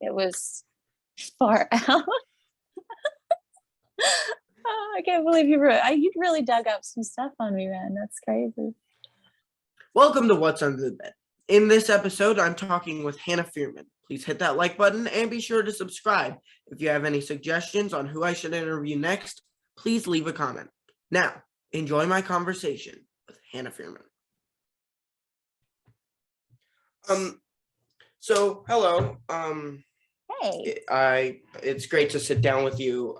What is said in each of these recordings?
it was far out. Oh, I can't believe you really dug up some stuff on me, man. That's crazy. Welcome to What's Under the Bed. In this episode, I'm talking with Hannah FIERMAN. Please hit that like button and be sure to subscribe. If you have any suggestions on who I should interview next, please leave a comment. Now, enjoy my conversation with Hannah FIERMAN. So hello. Hey. It's great to sit down with you.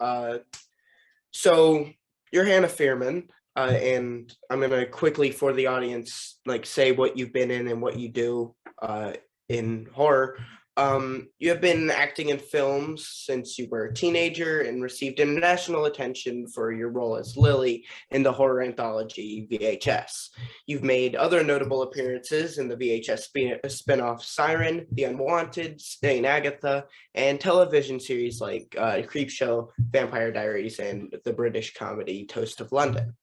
So you're Hannah FIERMAN, and I'm gonna quickly for the audience say what you've been in and what you do in horror. You have been acting in films since you were a teenager and received international attention for your role as Lily in the horror anthology VHS. You've made other notable appearances in the VHS spin-off Siren, The Unwanted, St. Agatha, and television series like Creepshow, Vampire Diaries, and the British comedy Toast of London.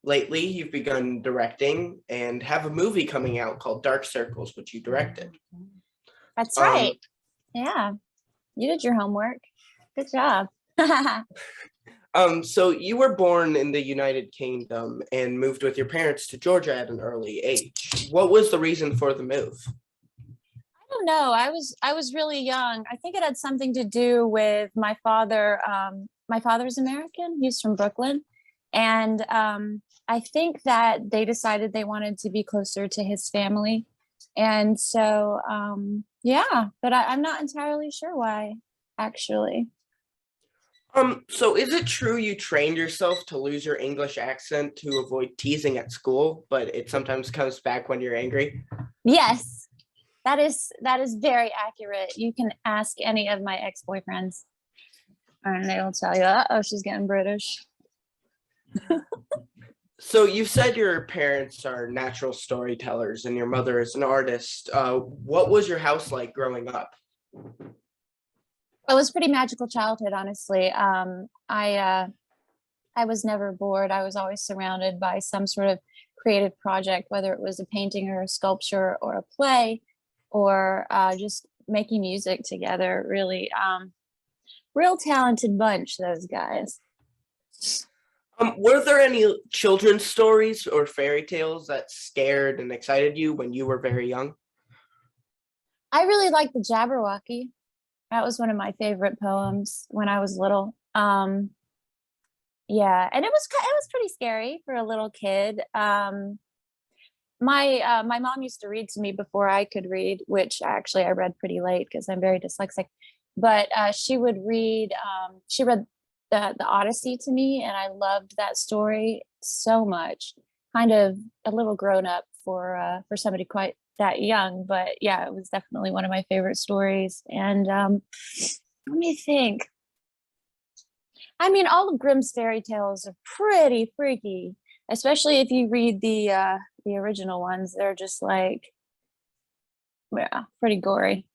Lately, you've begun directing and have a movie coming out called Dark Circles, which you directed. That's right. Yeah, you did your homework. Good job. So you were born in the United Kingdom and moved with your parents to Georgia at an early age. What was the reason for the move? I don't know. I was really young. I think it had something to do with my father. My father's American. He's from Brooklyn. And I think that they decided they wanted to be closer to his family. And so, yeah, but I'm not entirely sure why, actually. So is it true you trained yourself to lose your English accent to avoid teasing at school, but it sometimes comes back when you're angry? Yes, that is very accurate. You can ask any of my ex-boyfriends and they will tell you, oh, she's getting British. So you said your parents are natural storytellers and your mother is an artist. What was your house like growing up? It was a pretty magical childhood, honestly. I was never bored. I was always surrounded by some sort of creative project, whether it was a painting or a sculpture or a play or just making music together. Really, real talented bunch, those guys. Were there any children's stories or fairy tales that scared and excited you when you were very young? I really liked the Jabberwocky. That was one of my favorite poems when I was little. Yeah, and it was pretty scary for a little kid. My mom used to read to me before I could read, which actually I read pretty late because I'm very dyslexic. But she would read. She read the Odyssey to me, and I loved that story so much. Kind of a little grown up for somebody quite that young, but yeah, it was definitely one of my favorite stories. And let me think. I mean, all of Grimm's fairy tales are pretty freaky, especially if you read the original ones. They're just pretty gory.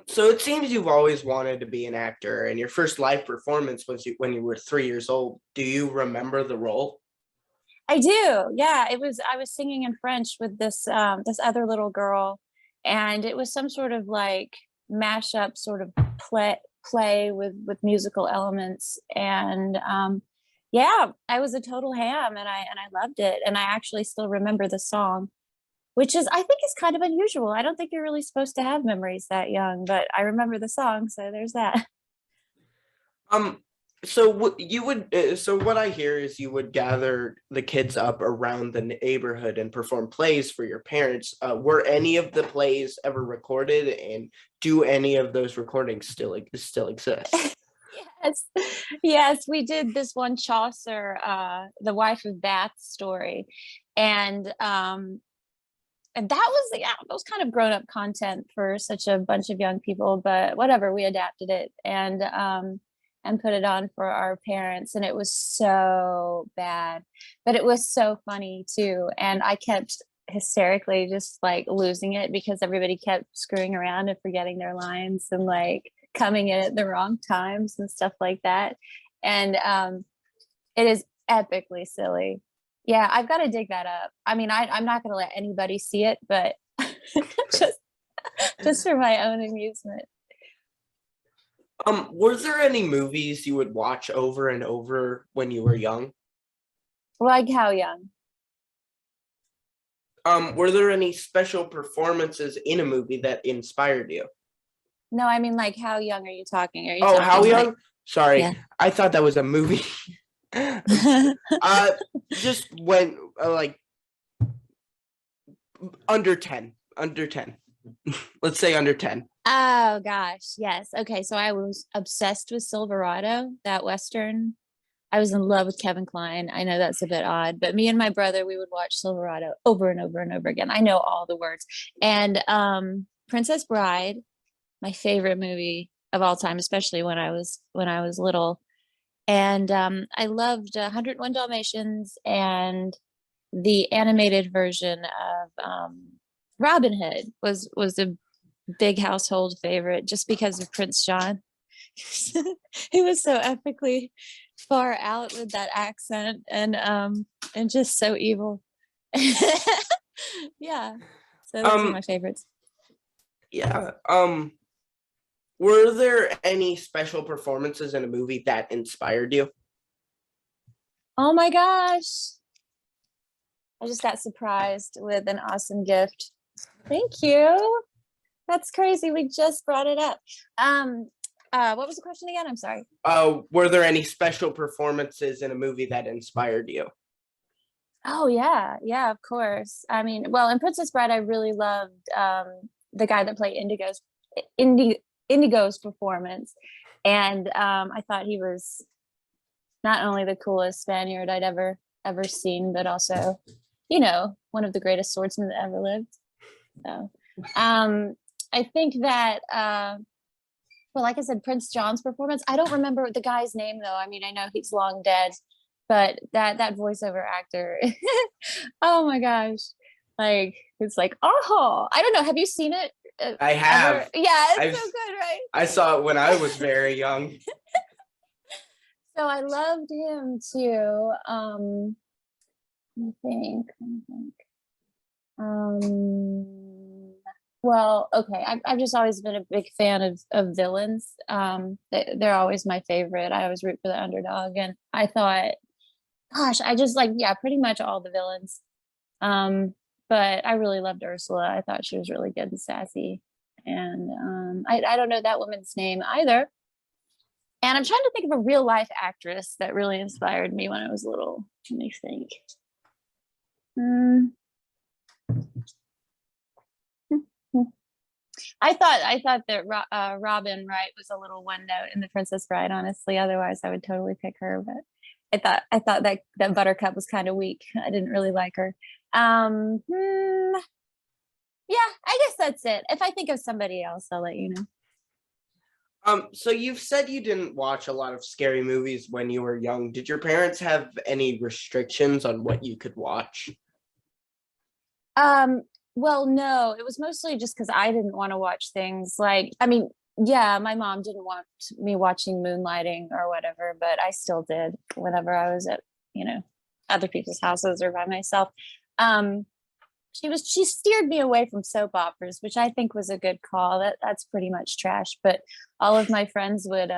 So it seems you've always wanted to be an actor, and your first live performance was when you were 3 years old. Do you remember the role? I do. Yeah, I was singing in French with this other little girl, and it was some sort of mashup sort of play with musical elements. And yeah, I was a total ham, and I loved it. And I actually still remember the song, which I think is kind of unusual. I don't think you're really supposed to have memories that young, but I remember the song, so there's that. So what I hear is you would gather the kids up around the neighborhood and perform plays for your parents. Were any of the plays ever recorded, and do any of those recordings still exist? Yes, we did this one Chaucer, the Wife of Bath story, and that was kind of grown-up content for such a bunch of young people, but whatever, we adapted it and put it on for our parents, and it was so bad, but it was so funny too. And I kept hysterically just losing it because everybody kept screwing around and forgetting their lines and coming in at the wrong times and stuff like that. And it is epically silly. Yeah, I've got to dig that up. I mean, I'm not going to let anybody see it, but just just for my own amusement. Were there any movies you would watch over and over when you were young? Like how young? Were there any special performances in a movie that inspired you? No, I mean, like, how young are you talking? Are you Oh, talking how young? like, Sorry, yeah. I thought that was a movie. Just when like under 10, under 10. Let's say under 10. Oh gosh, yes. Okay, so I was obsessed with Silverado, that Western. I was in love with Kevin Kline. I know that's a bit odd, but me and my brother, we would watch Silverado over and over and over again. I know all the words. And Princess Bride, my favorite movie of all time, especially when I was little. And I loved 101 Dalmatians and the animated version of Robin Hood was a big household favorite just because of Prince John. He was so epically far out with that accent and just so evil. Yeah. So those are my favorites. Yeah. Were there any special performances in a movie that inspired you? Oh my gosh. I just got surprised with an awesome gift. Thank you. That's crazy. We just brought it up. What was the question again? I'm sorry. Were there any special performances in a movie that inspired you? Oh yeah, yeah, of course. I mean, well, in Princess Bride, I really loved the guy that played Indigo's performance, and I thought he was not only the coolest Spaniard I'd ever seen, but also, one of the greatest swordsmen that ever lived. So, I think that well, like I said, Prince John's performance. I don't remember the guy's name though. I mean, I know he's long dead, but that voiceover actor, oh my gosh, like it's like, oh, I don't know. Have you seen it? I have. Ever? Yeah, it's so good, right? I saw it when I was very young. So I loved him too. Let me think. Well, okay. I've just always been a big fan of villains. They're always my favorite. I always root for the underdog, and I thought, gosh, I just like, yeah, pretty much all the villains. But I really loved Ursula. I thought she was really good and sassy. And I don't know that woman's name either. And I'm trying to think of a real life actress that really inspired me when I was little. Let me think. I thought that Robin Wright was a little one note in The Princess Bride. Honestly, otherwise I would totally pick her. But I thought that Buttercup was kind of weak. I didn't really like her. Yeah, I guess that's it. If I think of somebody else, I'll let you know. So you've said you didn't watch a lot of scary movies when you were young. Did your parents have any restrictions on what you could watch? Well, no, it was mostly just because I didn't want to watch things like, I mean, yeah, my mom didn't want me watching Moonlighting or whatever, but I still did whenever I was at, other people's houses or by myself. She steered me away from soap operas, which I think was a good call. That's pretty much trash, but all of my friends would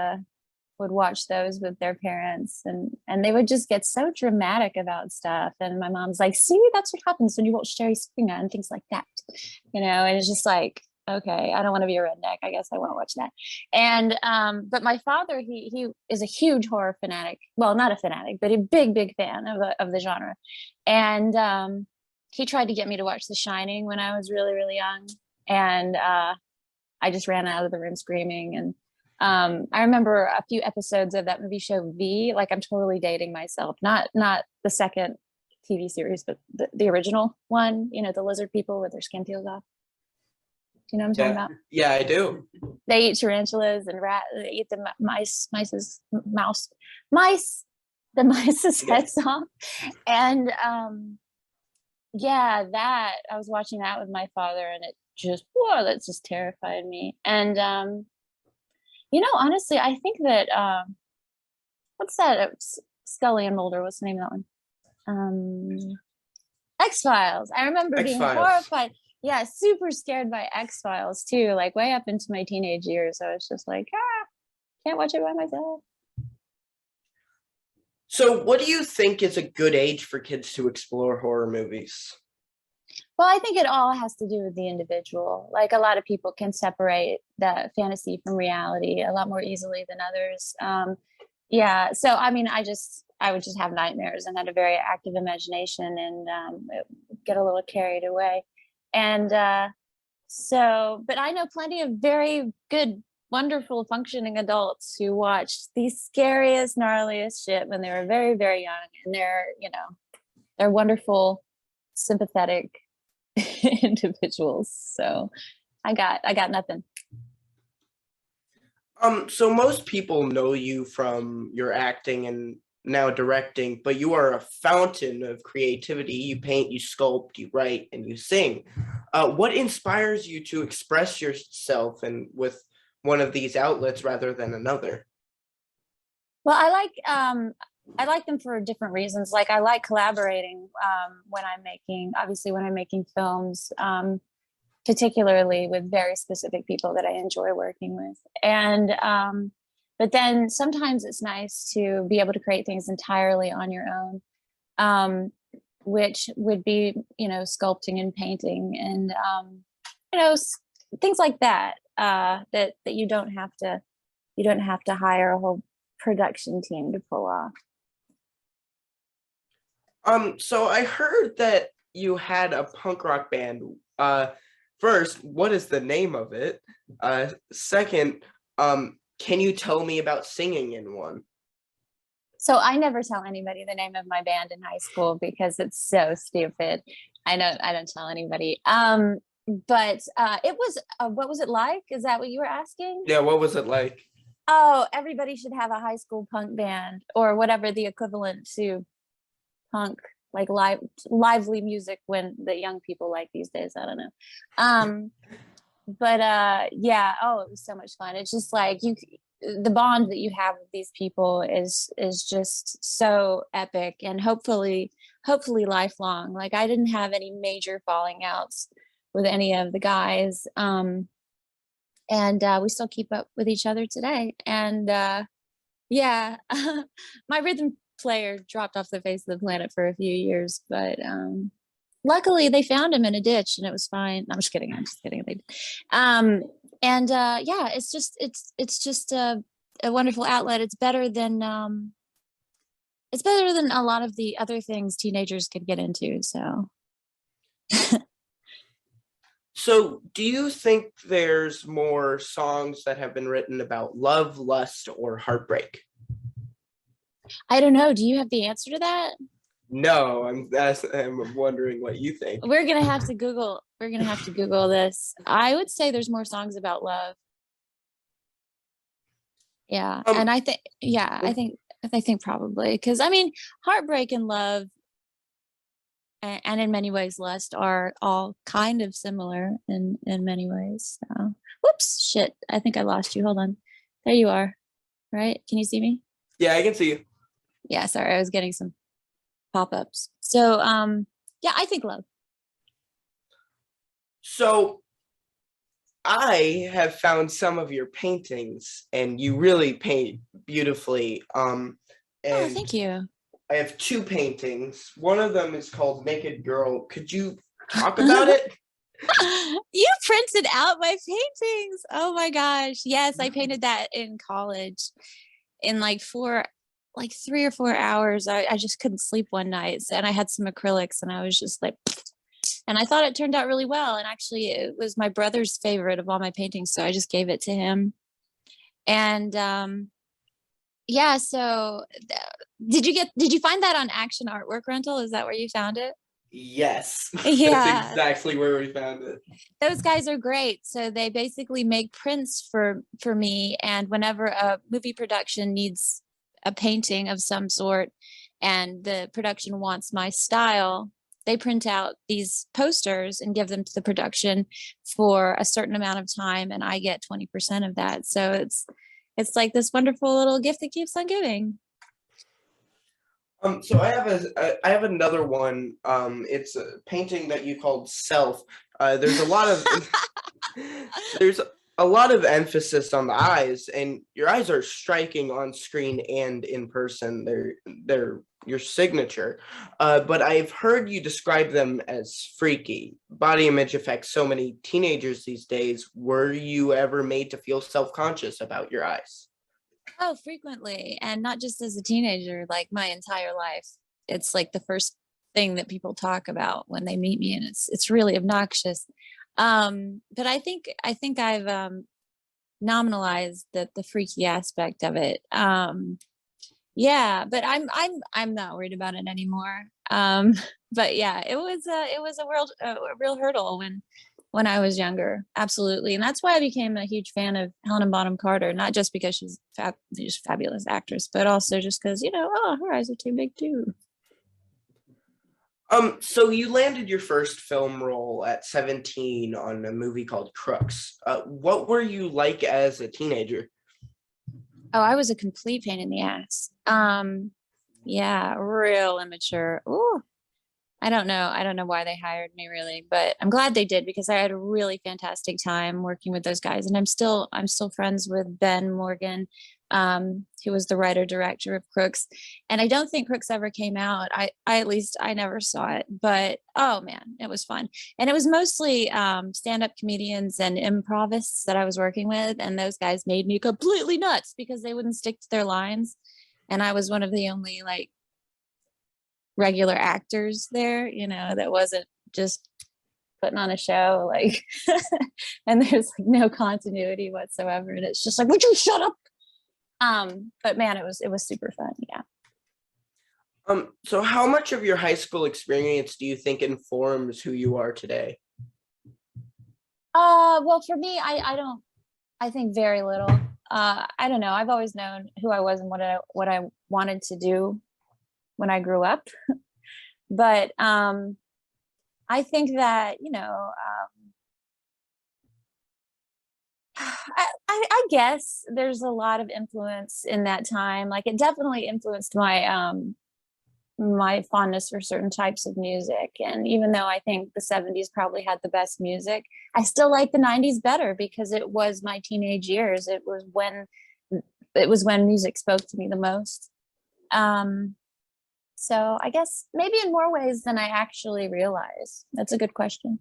watch those with their parents, and they would just get so dramatic about stuff. And my mom's like, see, that's what happens when you watch Jerry Springer and things like that, and it's just like, okay, I don't want to be a redneck. I guess I won't watch that. And but my father, he is a huge horror fanatic. Well, not a fanatic, but a big fan of the genre. And he tried to get me to watch The Shining when I was really, really young. And I just ran out of the room screaming. And I remember a few episodes of that movie show V. Like, I'm totally dating myself. Not the second TV series, but the original one. The lizard people with their skin peeled off. Do you know what I'm talking about? Yeah, I do. They eat tarantulas and they eat the mice's heads off. And yeah, that I was watching that with my father, and it just, whoa, that just terrified me. And honestly, I think that what's that? Scully and Mulder. What's the name of that one? X-Files. I remember being horrified. yeah, super scared by X-Files too, like way up into my teenage years. I was just like, can't watch it by myself. So what do you think is a good age for kids to explore horror movies? Well, I think it all has to do with the individual. Like a lot of people can separate the fantasy from reality a lot more easily than others. Yeah, so I mean, I would just have nightmares and had a very active imagination, and get a little carried away. And but I know plenty of very good, wonderful, functioning adults who watched the scariest, gnarliest shit when they were very, very young, and they're wonderful, sympathetic individuals. So I got nothing. So most people know you from your acting and now directing, but you are a fountain of creativity. You paint, you sculpt, you write, and you sing. What inspires you to express yourself and with one of these outlets rather than another? Well, I like them for different reasons. Like I like collaborating when I'm making films, particularly with very specific people that I enjoy working with. And but then sometimes it's nice to be able to create things entirely on your own, which would be, sculpting and painting and you know, things like that. That you don't have to hire a whole production team to pull off. So I heard that you had a punk rock band. First, what is the name of it? Second, can you tell me about singing in one? So I never tell anybody the name of my band in high school because it's so stupid. I don't tell anybody. But it was what was it like? Is that what you were asking? Yeah, what was it like? Oh, everybody should have a high school punk band or whatever the equivalent to punk, like lively music when the young people like these days. I don't know. But yeah, oh, it was so much fun. It's just like the bond that you have with these people is just so epic and hopefully lifelong. Like I didn't have any major falling outs with any of the guys. And we still keep up with each other today. And yeah, my rhythm player dropped off the face of the planet for a few years, but luckily they found him in a ditch and it was fine. I'm just kidding. And yeah, it's just a wonderful outlet. It's better than a lot of the other things teenagers could get into. So So, do you think there's more songs that have been written about love, lust, or heartbreak? I don't know. Do you have the answer to that? No, I'm wondering what you think. We're gonna have to Google this. I would say there's more songs about love. Yeah, and I think I think probably because I mean heartbreak and love and in many ways lust are all kind of similar in many ways. So whoops, shit, I think I lost you. Hold on, there you are. Right, can you see me? Yeah, I can see you. Yeah, sorry, I was getting some pop-ups. So yeah, I think love. So I have found some of your paintings and you really paint beautifully. Oh, And thank you. I have two paintings. One of them is called Naked Girl. Could you talk about it? You printed out my paintings. Oh my gosh. Yes, I painted that in college in like 3 or 4 hours. I just couldn't sleep one night. And I had some acrylics and I was just like, and I thought it turned out really well. And actually it was my brother's favorite of all my paintings. So I just gave it to him. And yeah, so did you find that on Action Artwork Rental? Is that where you found it? Yes, Yeah. that's exactly where we found it. Those guys are great. So they basically make prints for me. And whenever a movie production needs a painting of some sort and the production wants my style, they print out these posters and give them to the production for a certain amount of time. And I get 20% of that. So it's like this wonderful little gift that keeps on giving. So I have another one. It's a painting that you called Self. There's a lot of there's a lot of emphasis on the eyes, and your eyes are striking on screen and in person. They're your signature. But I've heard you describe them as freaky. Body image affects so many teenagers these days. Were you ever made to feel self-conscious about your eyes? Oh, frequently, and not just as a teenager, like my entire life. It's like the first thing that people talk about when they meet me, and it's really obnoxious. But I think I've nominalized the freaky aspect of it. Yeah, but I'm not worried about it anymore. But yeah, it was a real hurdle when I was younger. Absolutely. And that's why I became a huge fan of Helena Bonham Carter, not just because she's a fabulous actress, but also just because, oh, her eyes are too big too. So you landed your first film role at 17 on a movie called Crooks. What were you like as a teenager? Oh, I was a complete pain in the ass. Yeah, real immature. Ooh, I don't know. I don't know why they hired me really, but I'm glad they did because I had a really fantastic time working with those guys. And I'm still friends with Ben Morgan, who was the writer director of Crooks. And I don't think Crooks ever came out. I at least I never saw it, but oh man, it was fun. And it was mostly stand-up comedians and improvists that I was working with. And those guys made me completely nuts because they wouldn't stick to their lines. And I was one of the only like regular actors there, that wasn't just putting on a show, like, and there's like no continuity whatsoever. And it's just like, would you shut up? But man, it was super fun. Yeah. So how much of your high school experience do you think informs who you are today? Well, for me, I think very little. I don't know. I've always known who I was and what I wanted to do when I grew up. But I think that, I guess there's a lot of influence in that time. Like it definitely influenced my fondness for certain types of music. And even though I think the 70s probably had the best music, I still like the 90s better because it was my teenage years. It was when music spoke to me the most. Um, so I guess maybe in more ways than I actually realize. That's a good question.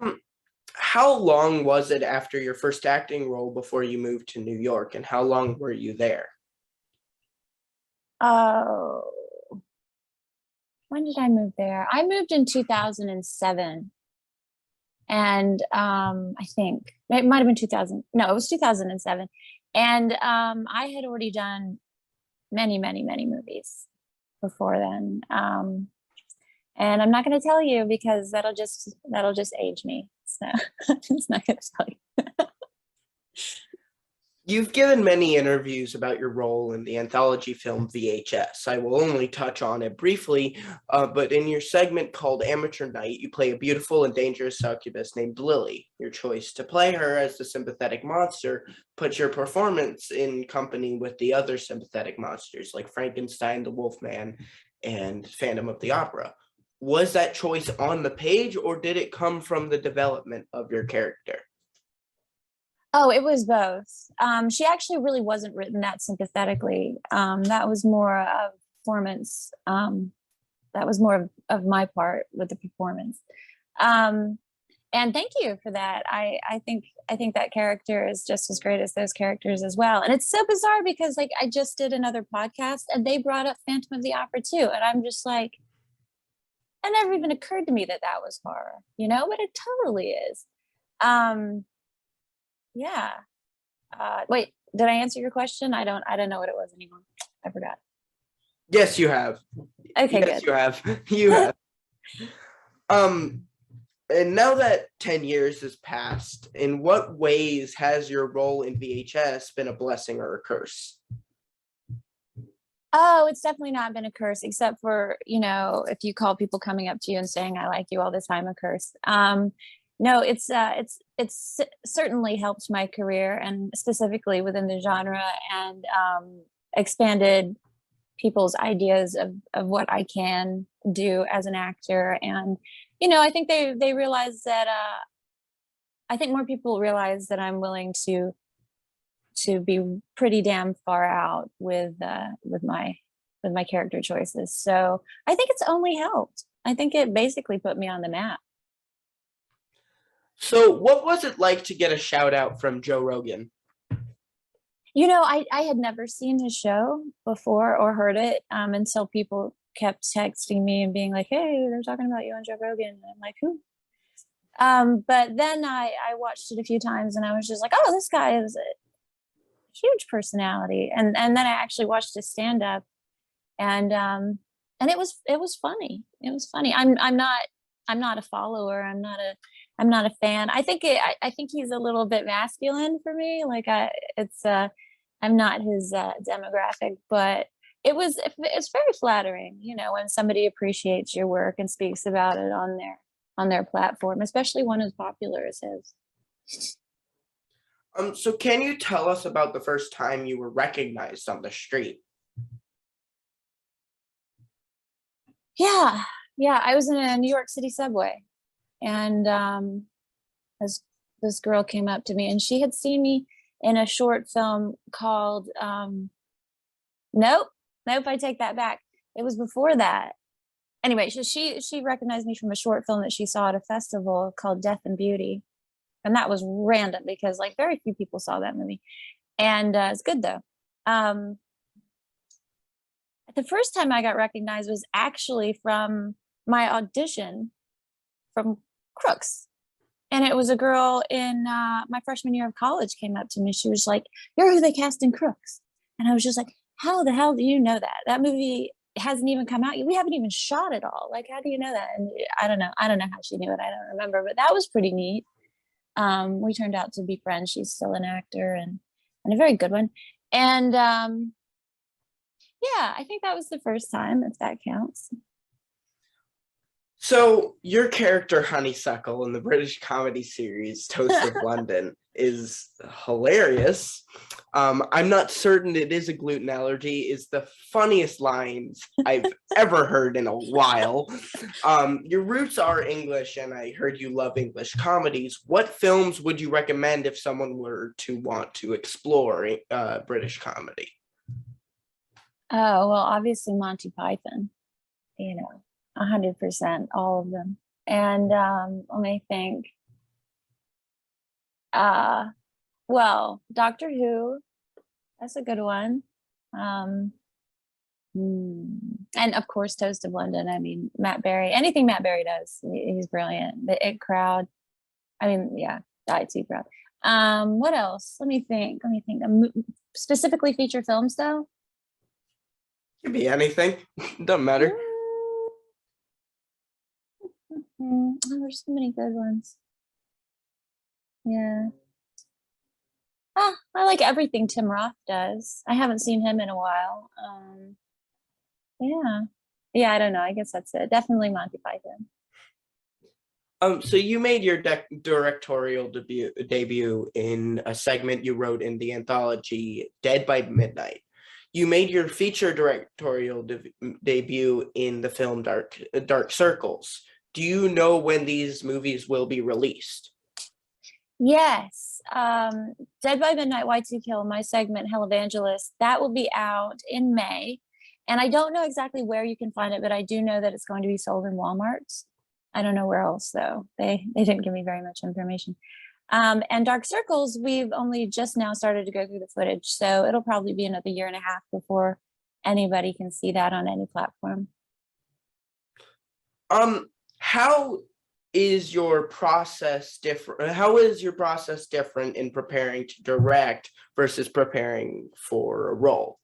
Um, how long was it after your first acting role before you moved to New York, and how long were you there? Oh, when did I move there? I moved in 2007. And I think it might have been 2000. No, it was 2007. And I had already done many, many, many movies before then. And I'm not going to tell you because that'll just age me. So I'm just not going to tell you. You've given many interviews about your role in the anthology film VHS. I will only touch on it briefly, but in your segment called Amateur Night, you play a beautiful and dangerous succubus named Lily. Your choice to play her as the sympathetic monster puts your performance in company with the other sympathetic monsters like Frankenstein, the Wolfman, and Phantom of the Opera. Was that choice on the page, or did it come from the development of your character? Oh, it was both. She actually really wasn't written that sympathetically. That was more of performance. That was more of my part with the performance. Um, and thank you for that. I think that character is just as great as those characters as well. And it's so bizarre because like I just did another podcast and they brought up Phantom of the Opera too, and I'm just like, it never even occurred to me that that was horror, but it totally is. Um, yeah. Wait, did I answer your question? I don't know what it was anymore. I forgot. Yes, you have. Okay, Yes, good. you have. You have. Um, and now that 10 years has passed, in what ways has your role in VHS been a blessing or a curse? Oh, it's definitely not been a curse, except for, if you call people coming up to you and saying, I like you all the time, a curse. No, it's certainly helped my career and specifically within the genre and expanded people's ideas of what I can do as an actor. And, I think they realize that, I think more people realize that I'm willing to be pretty damn far out with my character choices. So I think it's only helped. I think it basically put me on the map. So what was it like to get a shout out from Joe Rogan? I had never seen his show before or heard it until people kept texting me and being like, "Hey, they're talking about you on Joe Rogan." And I'm like, "Who?" But then I watched it a few times and I was just like, "Oh, this guy is a huge personality." And then I actually watched his stand up, and it was funny. It was funny. I'm not a follower. I'm not a fan. I think he's a little bit masculine for me. Like I'm not his demographic, but it's very flattering, when somebody appreciates your work and speaks about it on their platform, especially one as popular as his. So can you tell us about the first time you were recognized on the street? Yeah. I was in a New York City subway, and this girl came up to me, and she had seen me in a short film called nope, I take that back. It was before that. Anyway, she recognized me from a short film that she saw at a festival called Death and Beauty, and that was random because like very few people saw that movie, and it's good though. The first time I got recognized was actually from my audition from Crooks. And it was a girl in my freshman year of college came up to me. She was like, "You're who they cast in Crooks." And I was just like, "How the hell do you know that? That movie hasn't even come out. We haven't even shot it all. Like, how do you know that?" And I don't know. I don't know how she knew it. I don't remember, but that was pretty neat. We turned out to be friends. She's still an actor and a very good one. And yeah, I think that was the first time, if that counts. So your character Honeysuckle in the British comedy series Toast of London is hilarious. I'm not certain it is a gluten allergy, is the funniest lines I've ever heard in a while. Your roots are English, and I heard you love English comedies. What films would you recommend if someone were to want to explore British comedy? Oh, well, obviously Monty Python, 100%, all of them. And let me think. Well, Doctor Who, that's a good one. And of course, Toast of London. I mean, Matt Berry, anything Matt Berry does, he's brilliant. The It Crowd. I mean, yeah, the IT Crowd. What else? Let me think. Specifically feature films, though. Could be anything. Doesn't matter. Oh, there's so many good ones. Yeah. I like everything Tim Roth does. I haven't seen him in a while. Yeah, I don't know. I guess that's it. Definitely Monty Python. So you made your directorial debut in a segment you wrote in the anthology Dead by Midnight. You made your feature directorial debut in the film Dark Circles. Do you know when these movies will be released? Yes. Dead by Midnight, Y2 Kill, my segment Hell Evangelist, that will be out in May. And I don't know exactly where you can find it, but I do know that it's going to be sold in Walmarts. I don't know where else though. They didn't give me very much information. And Dark Circles, we've only just now started to go through the footage, so it'll probably be another year and a half before anybody can see that on any platform. How is your process different? How is your process different in preparing to direct versus preparing for a role?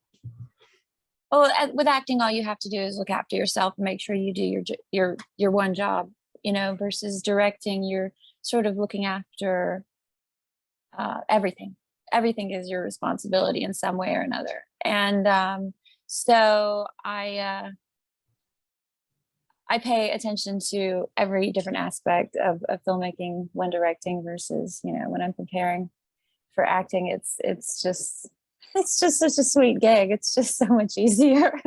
Well, with acting, all you have to do is look after yourself and make sure you do your one job, versus directing, you're sort of looking after everything. Everything is your responsibility in some way or another. And so I pay attention to every different aspect of filmmaking when directing versus, when I'm preparing for acting. It's just It's just such a sweet gig. It's just so much easier.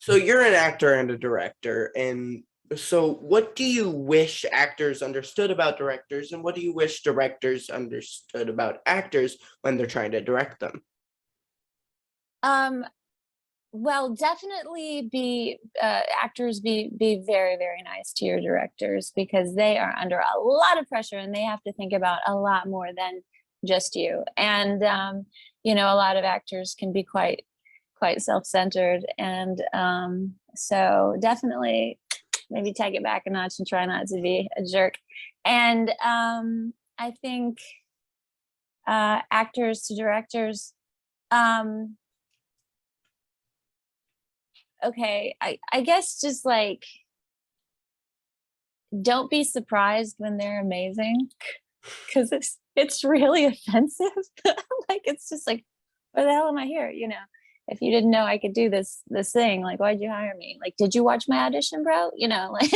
So you're an actor and a director, and so what do you wish actors understood about directors, and what do you wish directors understood about actors when they're trying to direct them? Um, well, definitely be actors be very, very nice to your directors, because they are under a lot of pressure and they have to think about a lot more than just you. And you know, a lot of actors can be quite self-centered, and so definitely maybe take it back a notch and try not to be a jerk. And I think actors to directors, um okay, I guess just like, don't be surprised when they're amazing, because it's really offensive. Like, it's just like, why the hell am I here, you know? If you didn't know I could do this thing, like, why'd you hire me? Like, did you watch my audition, bro? You know, like,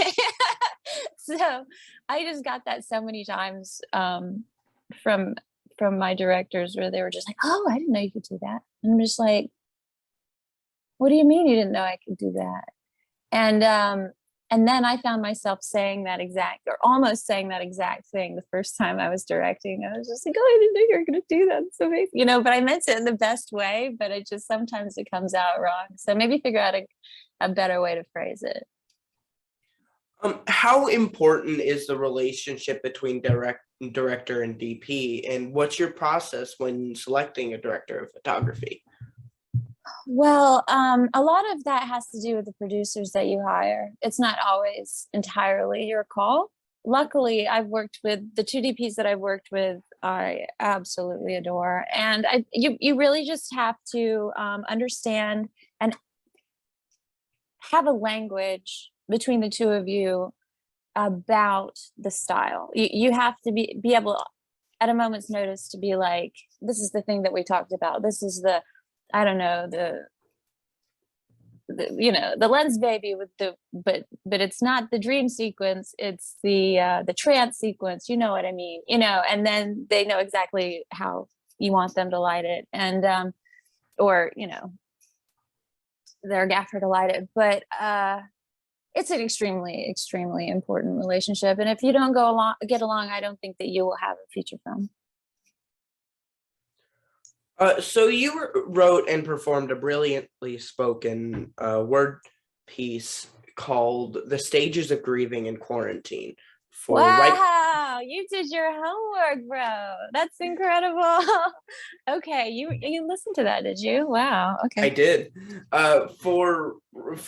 so I just got that so many times from from my directors, where they were just like, oh, I didn't know you could do that. And I'm just like, what do you mean you didn't know I could do that? And then I found myself saying that exact, or almost saying that exact thing, the first time I was directing. I was just like, oh, I didn't know you were going to do that. It's so amazing, you know. But I meant it in the best way, but it just, sometimes it comes out wrong. So maybe figure out a better way to phrase it. How important is the relationship between director and DP, and what's your process when selecting a director of photography? Well, a lot of that has to do with the producers that you hire. It's not always entirely your call. Luckily, I've worked with the two DPs that I've worked with, I absolutely adore. And you really just have to understand and have a language between the two of you about the style. You have to be able, at a moment's notice, to be like, this is the thing that we talked about. This is the, I don't know, the you know, the lens baby with the, but it's not the dream sequence, it's the trance sequence, you know what I mean, you know. And then they know exactly how you want them to light it, and or, you know, their gaffer to light it. But it's an extremely important relationship, and if you don't get along, I don't think that you will have a feature film. So you wrote and performed a brilliantly spoken word piece called "The Stages of Grieving in Quarantine" for right. Wow, you did your homework, bro. That's incredible. Okay, you listened to that, did you? Wow. I Okay. did. For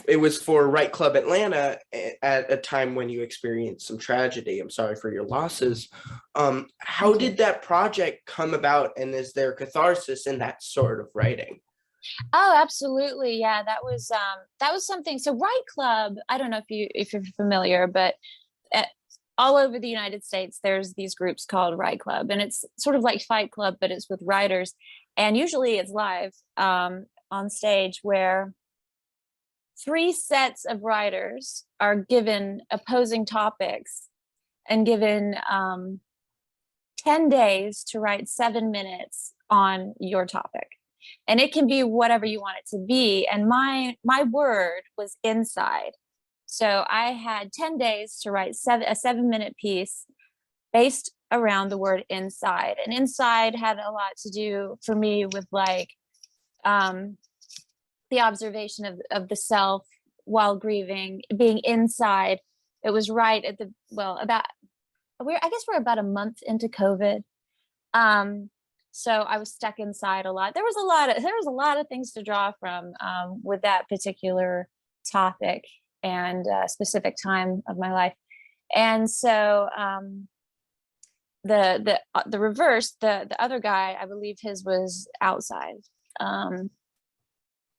it was for Right Club Atlanta at a time when you experienced some tragedy. I'm sorry for your losses. How Thank you. did that project come about, and is there catharsis in that sort of writing? Oh, absolutely. Yeah, that was something. So Right Club, I don't know if you're familiar, but at, all over the United States, there's these groups called Right Club, and it's sort of like Fight Club, but it's with writers, and usually it's live on stage, where three sets of writers are given opposing topics and given 10 days to write 7 minutes on your topic. And it can be whatever you want it to be. And my word was inside. So I had 10 days to write a 7 minute piece based around the word inside. And inside had a lot to do for me with, like, the observation of the self while grieving, being inside. It was right at the, well, about, I guess we're about a month into COVID. So I was stuck inside a lot. There was a lot of things to draw from with that particular topic and specific time of my life. And so the reverse, the other guy, I believe his was outside.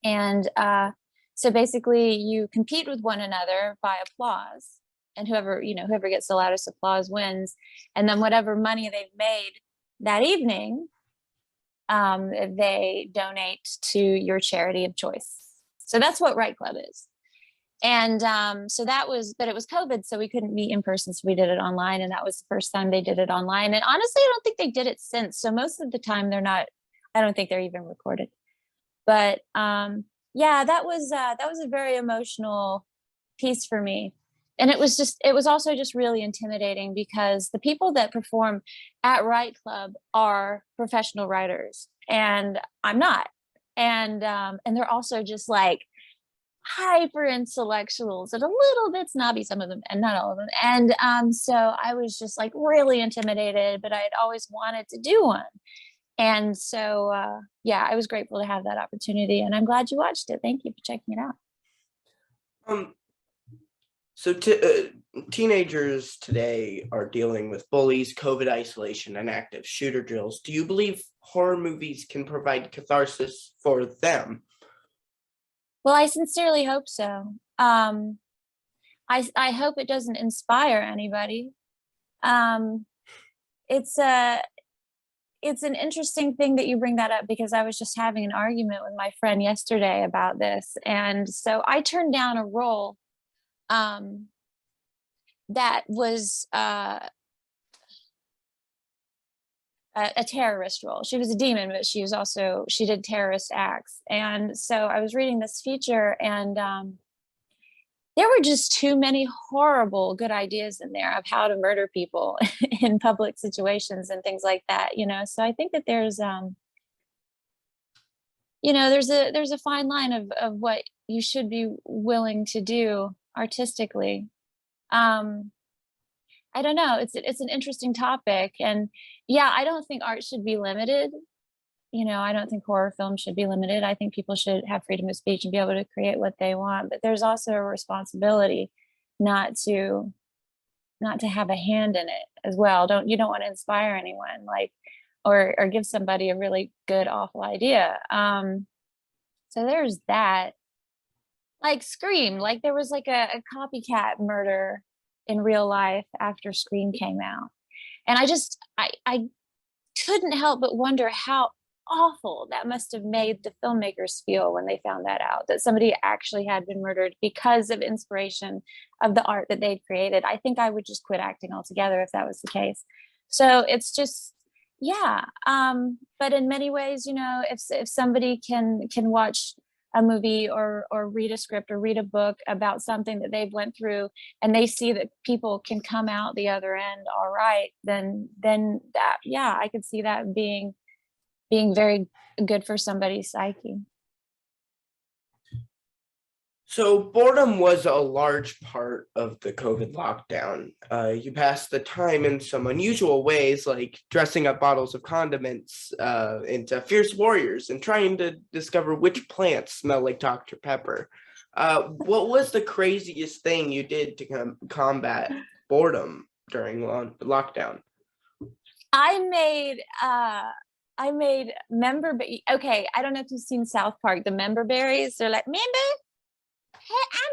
And so basically you compete with one another by applause, and whoever gets the loudest applause wins. And then whatever money they've made that evening, they donate to your charity of choice. So that's what Right Club is. And so that was, but it was COVID, so we couldn't meet in person, so we did it online, and that was the first time they did it online. And honestly, I don't think they did it since. So most of the time they're not, I don't think they're even recorded. But yeah, that was a very emotional piece for me. And it was also just really intimidating because the people that perform at Write Club are professional writers and I'm not. And they're also just like hyper intellectuals and a little bit snobby, some of them, and not all of them. And so I was just like really intimidated, but I had always wanted to do one. And so yeah, I was grateful to have that opportunity, and I'm glad you watched it. Thank you for checking it out. So teenagers today are dealing with bullies, COVID isolation, and active shooter drills. Do you believe horror movies can provide catharsis for them? Well, I sincerely hope so. I hope it doesn't inspire anybody. It's an interesting thing that you bring that up, because I was just having an argument with my friend yesterday about this. And so I turned down a role that was a terrorist role. She was a demon, but she did terrorist acts. And so I was reading this feature, and there were just too many horrible good ideas in there of how to murder people in public situations and things like that, you know. So I think that there's there's a fine line of what you should be willing to do artistically. I don't know, it's an interesting topic. And yeah, I don't think art should be limited. You know, I don't think horror films should be limited. I think people should have freedom of speech and be able to create what they want. But there's also a responsibility not to have a hand in it as well. You don't want to inspire anyone, like, or give somebody a really good, awful idea. So there's that. Like Scream, like there was like a copycat murder in real life after Scream came out. And I couldn't help but wonder how awful that must have made the filmmakers feel when they found that out, that somebody actually had been murdered because of inspiration of the art that they'd created. I think I would just quit acting altogether if that was the case. So it's just, yeah. But in many ways, you know, if somebody can watch a movie or read a script or read a book about something that they've went through, and they see that people can come out the other end all right, then that, yeah, I could see that being very good for somebody's psyche. So boredom was a large part of the COVID lockdown. You passed the time in some unusual ways, like dressing up bottles of condiments into fierce warriors and trying to discover which plants smell like Dr. Pepper. What was the craziest thing you did to combat boredom during lockdown? I made okay, I don't know if you've seen South Park, the member berries. They're like, member? Hey, I'm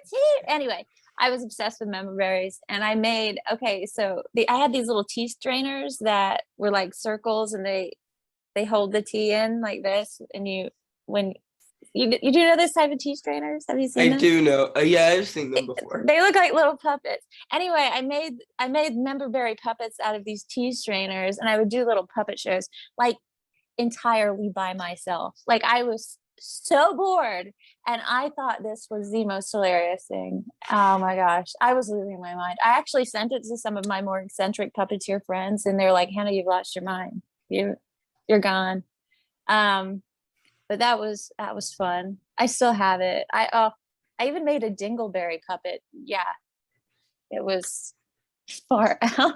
too. Anyway, I was obsessed with member berries, and I made, so I had these little tea strainers that were like circles, and they hold the tea in like this, and you do know this type of tea strainers? Have you seen them? I do know. Yeah, I've seen them before. They look like little puppets. Anyway, I made member berry puppets out of these tea strainers, and I would do little puppet shows like entirely by myself. Like I was so bored, and I thought this was the most hilarious thing. Oh my gosh, I was losing my mind. I actually sent it to some of my more eccentric puppeteer friends, and they're like, Hannah, you've lost your mind. You're gone. But that was fun. I still have it. I even made a dingleberry puppet. Yeah, it was far out.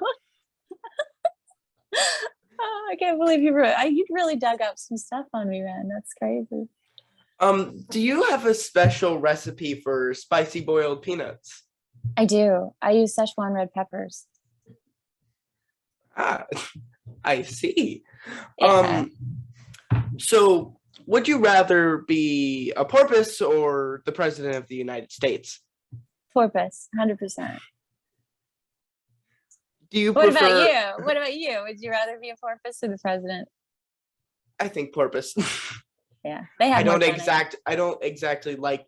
Oh, I can't believe you really dug up some stuff on me, man. That's crazy. Do you have a special recipe for spicy boiled peanuts? I do. I use Szechuan red peppers. Ah, I see. Yeah. So would you rather be a porpoise or the president of the United States? Porpoise, 100%. Do you What prefer... about you? What about you? Would you rather be a porpoise or the president? I think porpoise. Yeah, they have I don't exactly like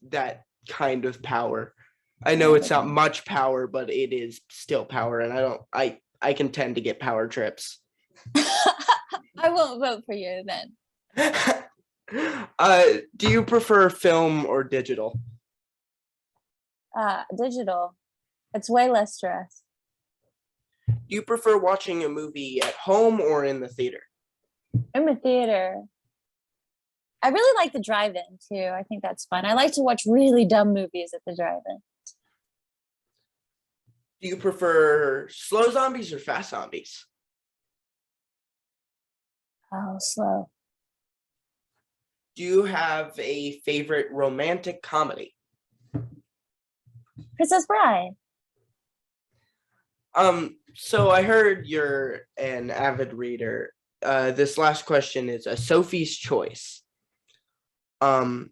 that kind of power. I know it's not much power, but it is still power, and I can tend to get power trips. I won't vote for you then. Do you prefer film or digital? Digital. It's way less stress. Do you prefer watching a movie at home or in the theater? In the theater. I really like the drive-in too. I think that's fun. I like to watch really dumb movies at the drive-in. Do you prefer slow zombies or fast zombies? Oh, slow. Do you have a favorite romantic comedy? Princess Bride. So I heard you're an avid reader. This last question is a Sophie's choice. One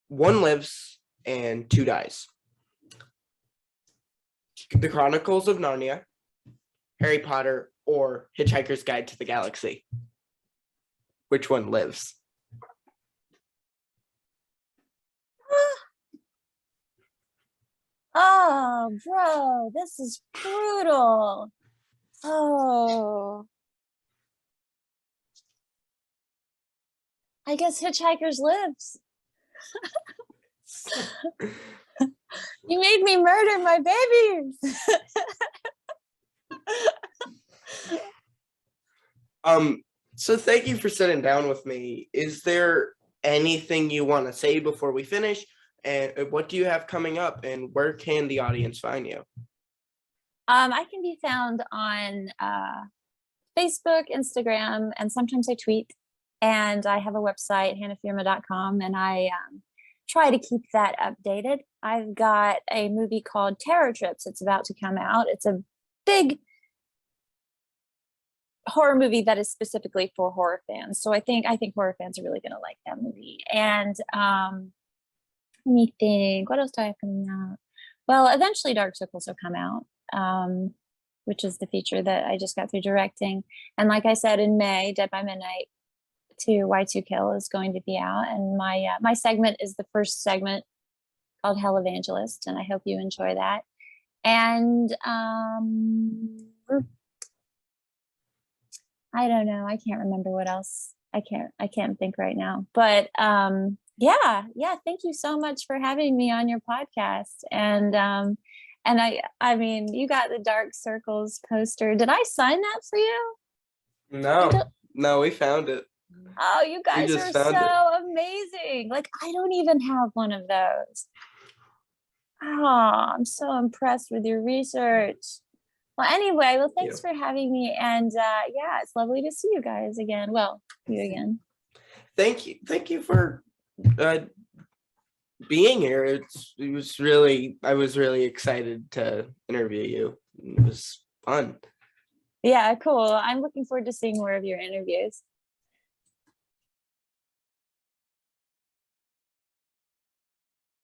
lives and two dies. The Chronicles of Narnia, Harry Potter, or Hitchhiker's Guide to the Galaxy. Which one lives? Oh, bro, this is brutal. Oh. I guess Hitchhikers lives. You made me murder my babies. So thank you for sitting down with me. Is there anything you want to say before we finish? And what do you have coming up, and where can the audience find you? I can be found on Facebook, Instagram, and sometimes I tweet. And I have a website, hannahfierma.com, and I try to keep that updated. I've got a movie called Terror Trips. It's about to come out. It's a big horror movie that is specifically for horror fans. So I think horror fans are really going to like that movie. And let me think, what else do I have coming out? Well, eventually Dark Circles will come out, which is the feature that I just got through directing. And like I said, in May, Dead by Midnight 2 Y2 Kill is going to be out. And my segment is the first segment called Hell Evangelist, and I hope you enjoy that. And I don't know. I can't remember what else. I can't think right now. But yeah. Thank you so much for having me on your podcast. And I mean, you got the Dark Circles poster. Did I sign that for you? No, we found it. Oh, you guys are so amazing. Like, I don't even have one of those. Oh, I'm so impressed with your research. Well, anyway, thanks for having me. And yeah, it's lovely to see you guys again. Well, you again. Thank you for being here. I was really excited to interview you. It was fun. Yeah, cool. I'm looking forward to seeing more of your interviews.